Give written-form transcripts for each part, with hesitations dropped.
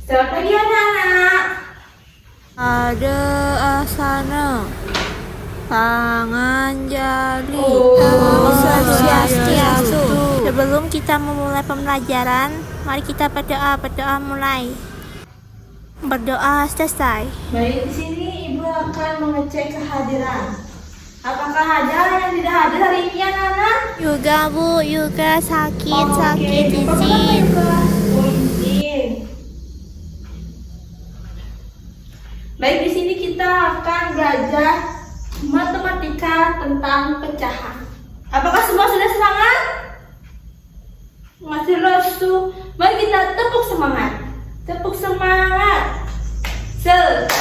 Selamat pagi anak-anak. Ada asana panganjali swastiastu. Sebelum kita memulai pembelajaran, mari kita berdoa mulai. Berdoa selesai. Baik, di sini Ibu akan mengecek kehadiran. Apakah ada yang tidak hadir hari ini anak-anak? Juga Bu, juga sakit Oke, izin. izin. Baik, di sini kita akan belajar matematika tentang pecahan. Apakah semua sudah semangat? Masih lesu? Mari kita tepuk semangat. Tepuk semangat. Semangat.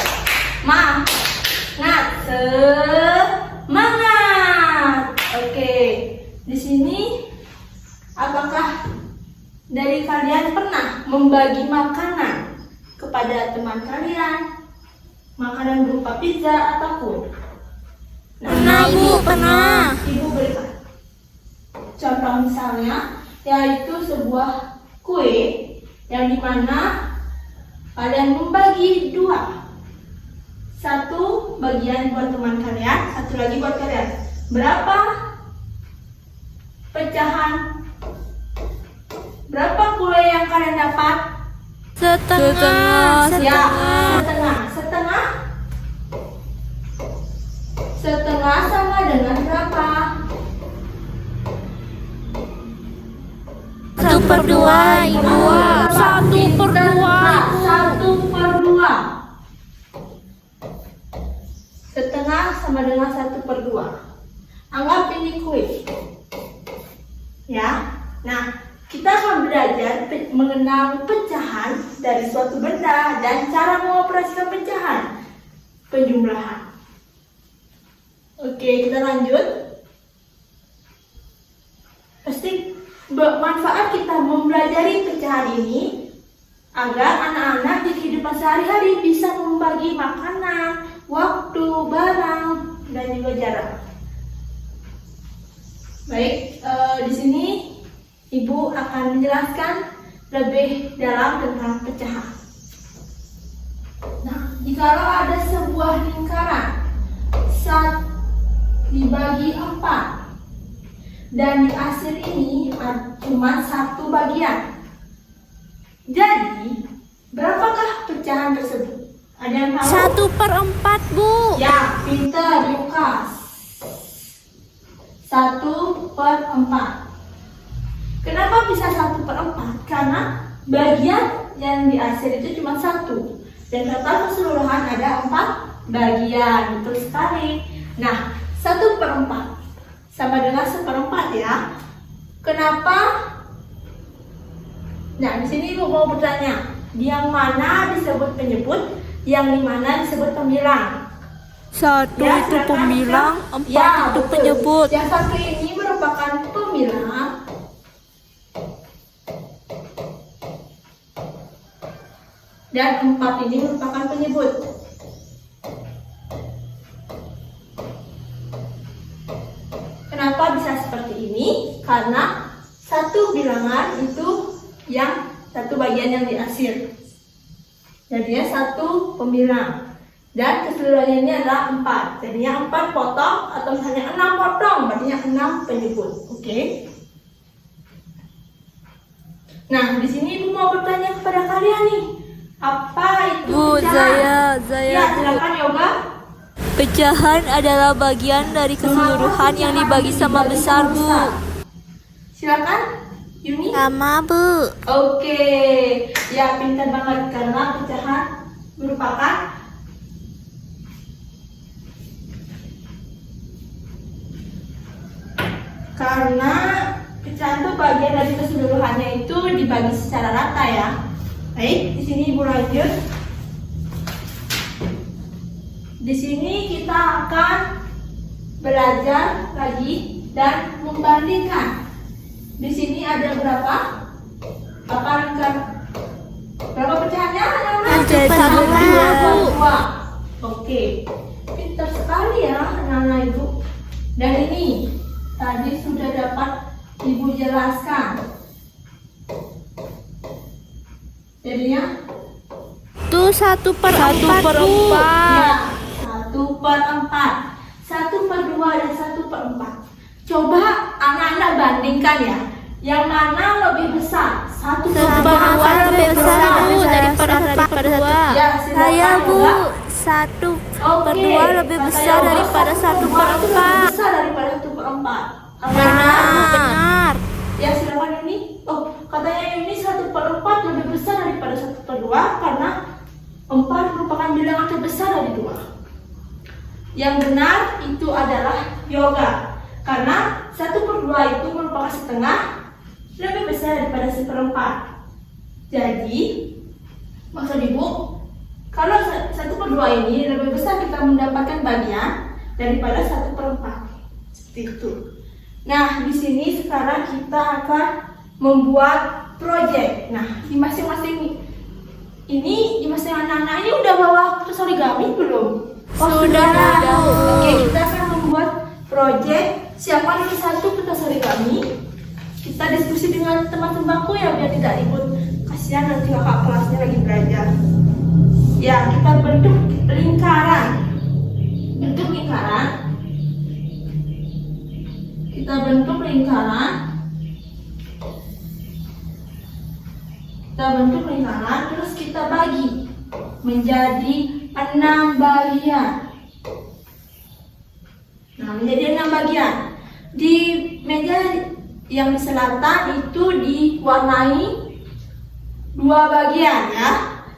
Oke. Di sini apakah dari kalian pernah membagi makanan kepada teman kalian? Makanan berupa pizza ataupun? Pernah Bu, pernah. Ibu berikan contoh misalnya, yaitu sebuah kue yang dimana kalian membagi dua. Satu bagian buat teman kalian, satu lagi buat kalian. Berapa pecahan? Berapa kue yang kalian dapat? Setengah. Ya, setengah. Setengah sama dengan berapa? 1/2 Ibu. 1/2. 1/2. Setengah sama dengan 1/2. Anggap ini kue. Ya. Nah, kita akan belajar mengenal pecahan dari suatu benda dan cara mengoperasikan pecahan, penjumlahan. Oke, kita lanjut. Pasti bermanfaat kita mempelajari pecahan ini agar anak-anak di kehidupan sehari-hari bisa membagi makanan, waktu, barang, dan juga jarak. Baik, di sini Ibu akan menjelaskan lebih dalam tentang pecahan. Nah, jikalau ada sebuah lingkaran dibagi 4 dan di akhir ini cuma satu bagian. Jadi, berapakah pecahan tersebut? Ada yang tahu? 1/4 Bu. Ya, pintar Lukas. 1/4. Kenapa bisa 1/4? Karena bagian yang di akhir itu cuma satu dan total keseluruhan ada 4 bagian. Betul sekali. Nah, 1/4 sama dengan 1/4 ya. Kenapa? Nah, di sini Ibu mau bertanya, yang mana disebut penyebut, yang dimana disebut pembilang? 1 Ya, itu silakan, pembilang, Kak. 4 Ya, itu betul. penyebut. Yang satu ini merupakan pembilang, dan 4 ini merupakan penyebut. Kenapa bisa seperti ini? Karena satu bilangan itu yang satu bagian yang di akhir. Jadinya satu pembilang. Dan keseluruhannya ini adalah 4. Jadinya 4 potong atau misalnya 6 potong, berarti 6 penyebut. Oke. Nah, di sini Ibu mau bertanya kepada kalian nih. Apa itu Bu, pecahan? saya Ya, Bu. silakan Yoga. Pecahan adalah bagian dari keseluruhan yang dibagi sama besar Bu. Silakan Yuni. Sama Bu. Oke, ya pintar banget karena pecahan merupakan pecahan itu bagian dari keseluruhannya itu dibagi secara rata ya. Baik, di sini Ibu lanjut. Di sini kita akan belajar lagi dan membandingkan. Di sini ada berapa? Apa lingkar? Berapa pecahannya? Ada 2. Dua. Oke, pintar sekali ya anak-anak Ibu. Dan ini tadi sudah dapat Ibu jelaskan. Jadinya Itu 1/4. Bu. Ya, 1/4. 1/2 dan 1/4. Coba anak-anak bandingkan ya. Yang mana lebih besar? 1/2 lebih besar Bu daripada 1/2. Ya, Saya silakan, Bu, Yoga. 1/2 lebih besar daripada 1/4. Lebih besar daripada 1/4. Benar. Ya, silakan ini. Oh, katanya ini 1/4 lebih besar daripada 1/2 karena 4 merupakan bilangan terbesar dari 2. Yang benar itu adalah Yoga. Karena 1/2 itu merupakan setengah lebih besar daripada 1/4. Jadi, maksud Ibu, kalau 1/2 ini lebih besar kita mendapatkan bagian daripada 1/4. Seperti itu. Nah, di sini sekarang kita akan membuat proyek. Nah, di masing-masing anak-anak ini udah bawa kertas origami belum? Sudah. Oke, kita akan membuat proyek. Siapa nih satu kertas origami? Kita diskusi dengan teman-temanku ya biar tidak ribut. Kasihan nanti kakak kelasnya lagi belajar. Ya, kita bentuk lingkaran. Bentuk lingkaran. Kita bentuk lingkaran. Terus kita bagi menjadi 6 bagian. Nah, menjadi 6 bagian. Di meja yang di selatan itu diwarnai 2 bagian ya.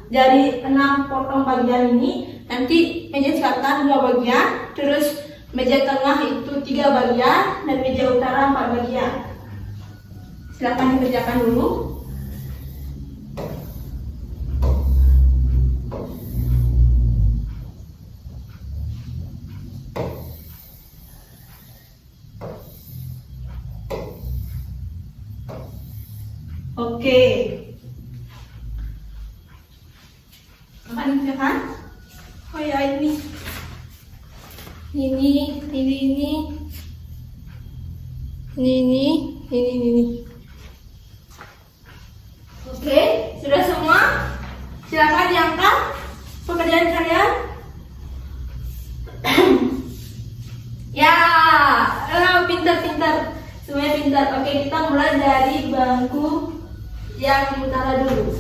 Dari 6 potong bagian ini nanti meja selatan 2 bagian, terus meja tengah itu 3 bagian dan meja utara 4 bagian. Silakan dikerjakan dulu. Oke. Apa dikerjakan? Oh ya ini. Oke, sudah semua? Silakan diangkat pekerjaan kalian. Ya, pintar. Semuanya pintar. Oke, kita mulai dari bangku yang di utara dulu.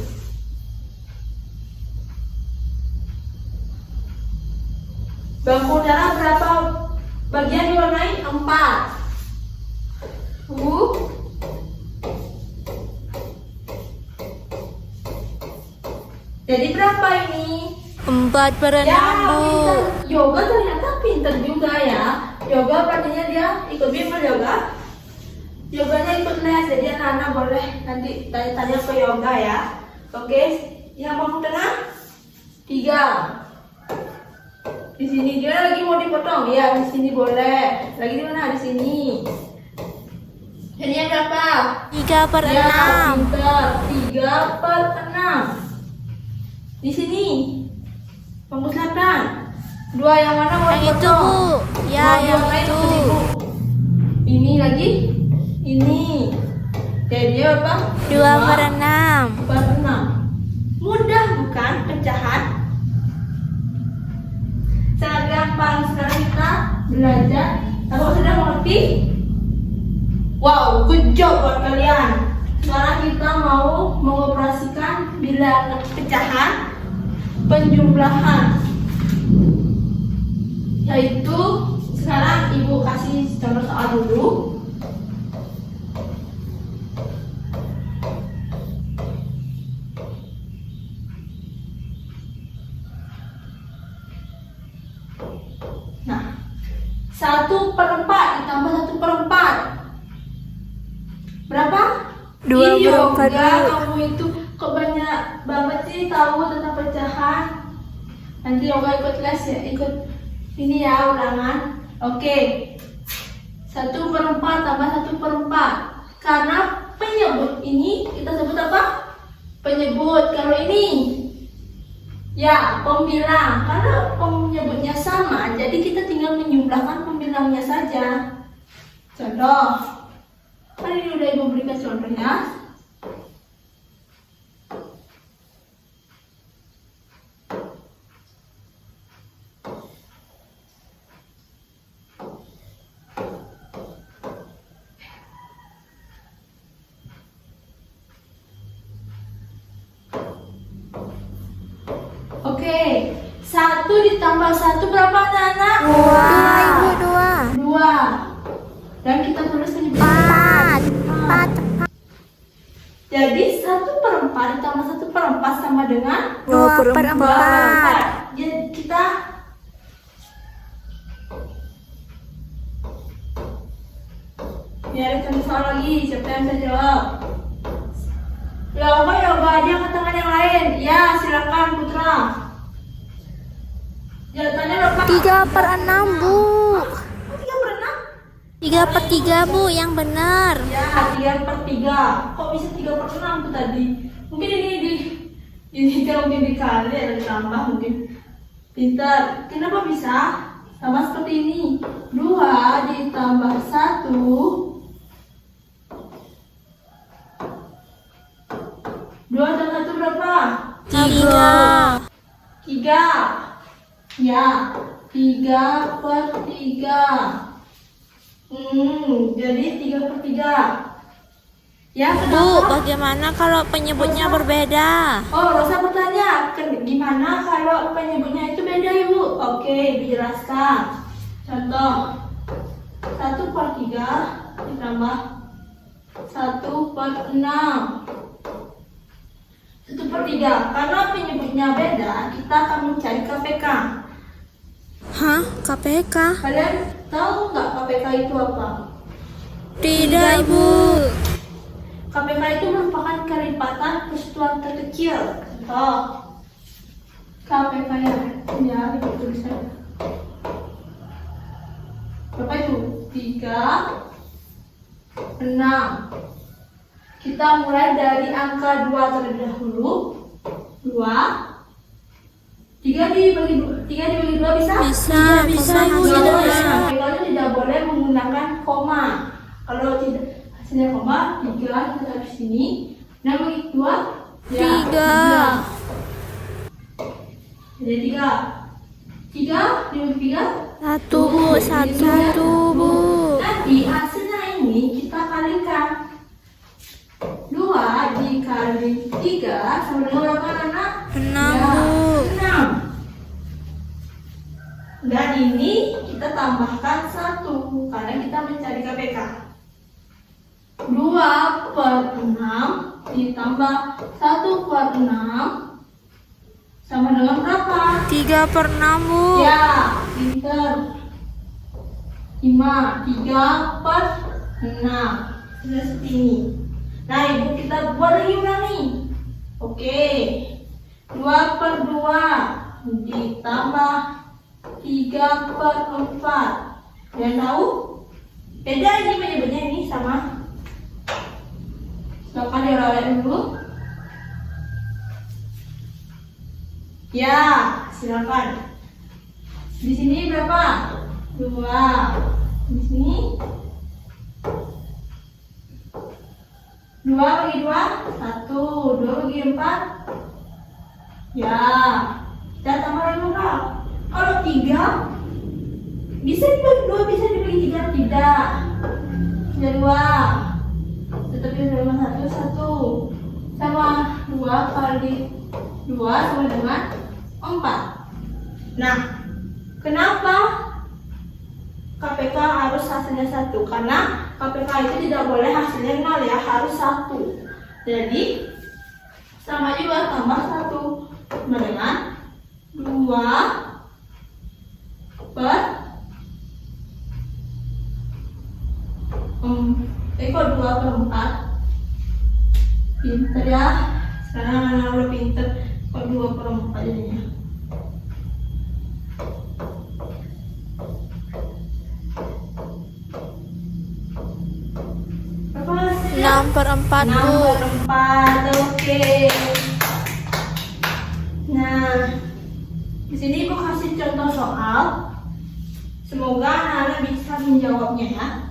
Bangku utara berapa bagian diwarnai? 4. Jadi berapa ini? 4/6 Ya, Bu. pintar. Yoga ternyata pintar juga ya. Yoga pastinya dia ikut bimbel yoga. Yoganya ikut les, jadi anak-anak boleh nanti tanya-tanya ke yoga ya. Oke, yang bangku tengah 3. Di sini dia lagi mau dipotong, ya di sini boleh. Lagi di mana? Di sini. Jadi yang berapa? 3/6. Ya, pintar. 3/6. Di sini. Bangku selatan. 2 yang mana mau Yang itu dipotong? Bu. Ya, Mau yang diapain itu. ikut Ibu? Ini lagi. Ini. Jadi apa? 2/6. 2/6. Mudah bukan pecahan? Sangat gampang. Sekarang kita belajar. Apakah sudah mengerti? Wow, good job buat kalian. Sekarang kita mau mengoperasikan bilangan pecahan penjumlahan. Yaitu sekarang Ibu kasih contoh soal dulu. Nah, 1/4 ditambah 1/4 berapa? 2/4. Yoga, kamu itu kok banyak banget sih tahu tentang pecahan. Nanti Yoga ikut les ya, ikut ini ya ulangan. Oke, 1/4 tambah 1/4. Karena penyebut ini kita sebut apa? Penyebut. Kalau ini ya pembilang. Karena penyebutnya sama, jadi kita tinggal menjumlahkan pembilangnya saja. Contoh. Kan ini udah Ibu berikan contohnya. ditambah 1 berapa anak-anak? 2. 2. Dan kita tulis penyebutan 4. Jadi 1/4 ditambah 1/4 sama dengan 2/4. Jadi kita ya, kita soal lagi. Siapa yang bisa jawab? Yoga aja ke tangan yang lain. Ya, silakan Putra. Jawabannya berapa? 3/6, Bu. 3/6? 3/3, Bu, yang benar. Ya, 3/3. Kok bisa 3/6 tuh tadi? Mungkin ini kalau mungkin dikali atau ditambah mungkin. Pintar. Kenapa bisa? Sama seperti ini. 2 ditambah 1. 2 dan 1 berapa? 3. 3. Ya, 3/3. Jadi 3/3. Ya, Bu, kenapa? bagaimana kalau penyebutnya berbeda? Oh, Rosa bertanya, gimana kalau penyebutnya itu beda, Ibu? Oke, dijelaskan. Contoh, 1/3 ditambah 1/6. 1/3. Karena penyebutnya beda, kita akan mencari KPK. Hah? KPK? Kalian tahu nggak KPK itu apa? Tidak, Ibu. KPK itu merupakan kelipatan persatuan terkecil. Contoh, KPK ya, Ibu tulisan. Berapa itu? 3, 6. Kita mulai dari angka 2 terlebih dahulu. 2. 3 dibagi 2 bisa? Bisa, Bu. Tidak Tidak boleh. bisa. KPK itu tidak boleh menggunakan koma. Kalau tidak hasilnya koma, 3 kita taruh di sini. Nah, bagi 2 ya, 3. Jadi 3. 3 dibagi 3. 1, Bu. 1, Bu. Nanti hasilnya ini kita kalikan. 2 dikali 3 sama dengan berapa, anak? 6, Ya, Bu. 6. Dan ini kita tambahkan 1 karena kita mencari KPK. 2/6 ditambah 1/6 sama dengan berapa? 3/6, Bu. Ya, pinter. 5. 3/6. Sudah seperti ini. Nah, Ibu kita buat lagi ulang nih. Oke. 2/2 ditambah 3/4. Kalian tahu? Beda ini menyebutnya ini sama. Silakan diulang dulu. Ya, silakan. Di sini berapa? 2. Di sini 2 bagi 2, 1. 2 bagi 4. Ya, kita tambah lagi berapa? Kalau 3 bisa dibagi 2, bisa dibagi 3, tidak. Tidak 2. Tetapi sama 1 sama 2 kali 2 sama dengan 4. Nah, kenapa KPK harus hasilnya 1? Karena KPK itu tidak boleh hasilnya 0 ya, harus 1. Jadi sama juga tambah 1 sama dengan 2 per kok 2/4. Pinter ya, sekarang anak udah pinter. Kok 2/4 jadinya. Berapa hasilnya? 6/4, Bu. 6/4, oke. Nah, di sini Ibu kasih contoh soal. Semoga anak-anak bisa menjawabnya ya.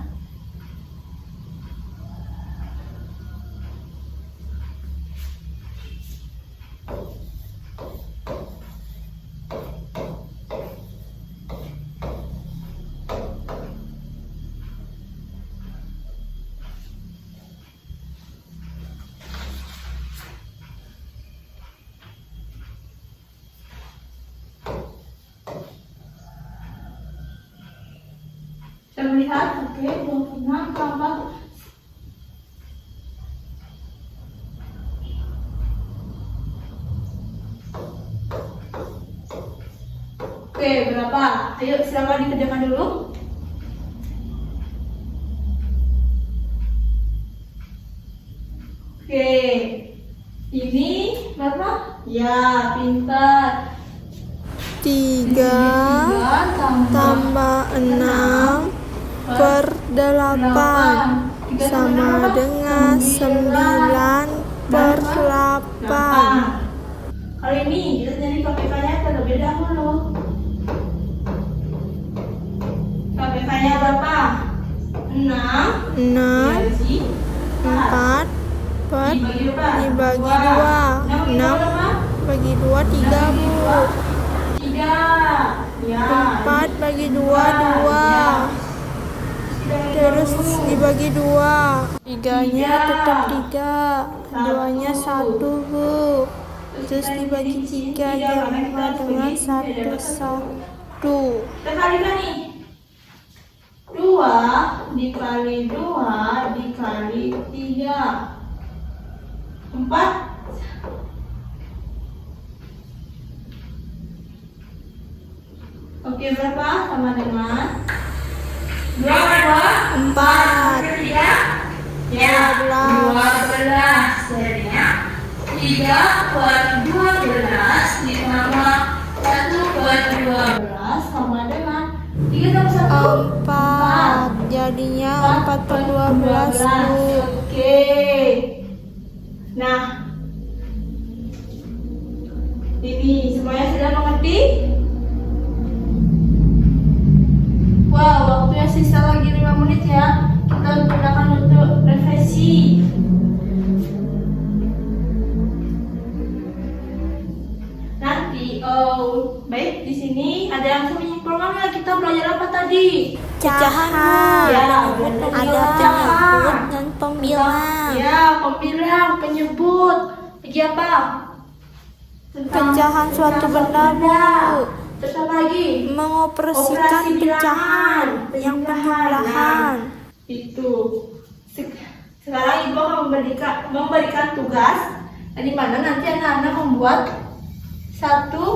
Kita melihat, oke, 26 tambah oke, berapa? Ayo silakan dikerjakan dulu. Oke, ini berapa? Ya, pintar. 3 tambah 6 per 8 sama dengan 9 per 8. Kali ini kita jadi KPK-nya terlebih dahulu. KPK-nya berapa? 6 4 dibagi 2. 6 bagi 2 3, Bu. 3. Ya. 4 bagi 2 2. Terus dibagi 2. 3-nya tetap 3. 2-nya 1, Bu. Terus dibagi 3 sama dengan 1 1. Kita kalikan nih. 2 dikali 2 dikali 3. 4. Oke, berapa? Sama dengan 2 4 ya, 12. Jadinya 3 per 12 ditambah 1 per 12 sama dengan 3 tambah 1 4. Jadinya 4 per 12, Bu. Oke. Nah, ini semuanya sudah mengerti? Wow, waktunya sisa lagi 5 menit ya. Kita gunakan untuk refleksi. Nanti, baik, di sini ada yang menyimpulkan nggak? Kita belajar apa tadi? Pecahan, Ya, ada pecahan. penyebut dan pembilang. Ya, pembilang, penyebut. Lagi apa? Pecahan suatu benda, Bu. Terus apa lagi? Mengoperasikan Operasi pecahan yang penjumlahan. Itu. Sekarang Ibu akan memberikan tugas di mana nanti anak-anak membuat satu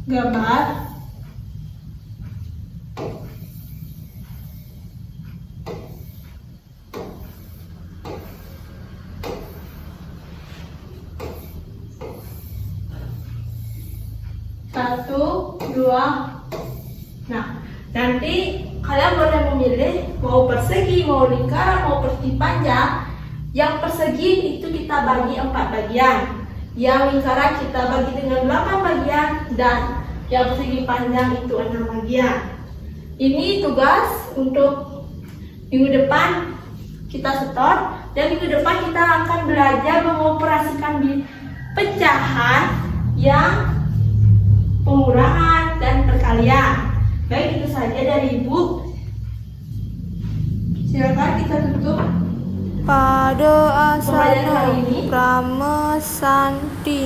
gambar satu, dua. Nah, nanti kalian boleh memilih mau persegi, mau lingkaran, mau persegi panjang. Yang persegi itu kita bagi 4 bagian. Yang lingkaran kita bagi dengan 8 bagian dan yang persegi panjang itu 6 bagian. Ini tugas untuk minggu depan kita setor dan minggu depan kita akan belajar mengoperasikan pecahan yang pengurangan dan perkalian. Baik, itu saja dari Ibu. Silakan kita tutup. Pada Pembelajaran asana hari ini. pramesanti.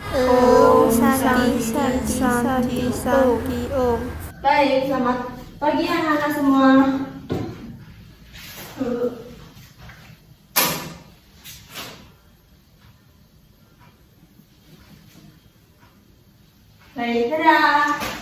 Om santi santi santi santi om. Baik, selamat pagi anak-anak semua. Baik, dadah.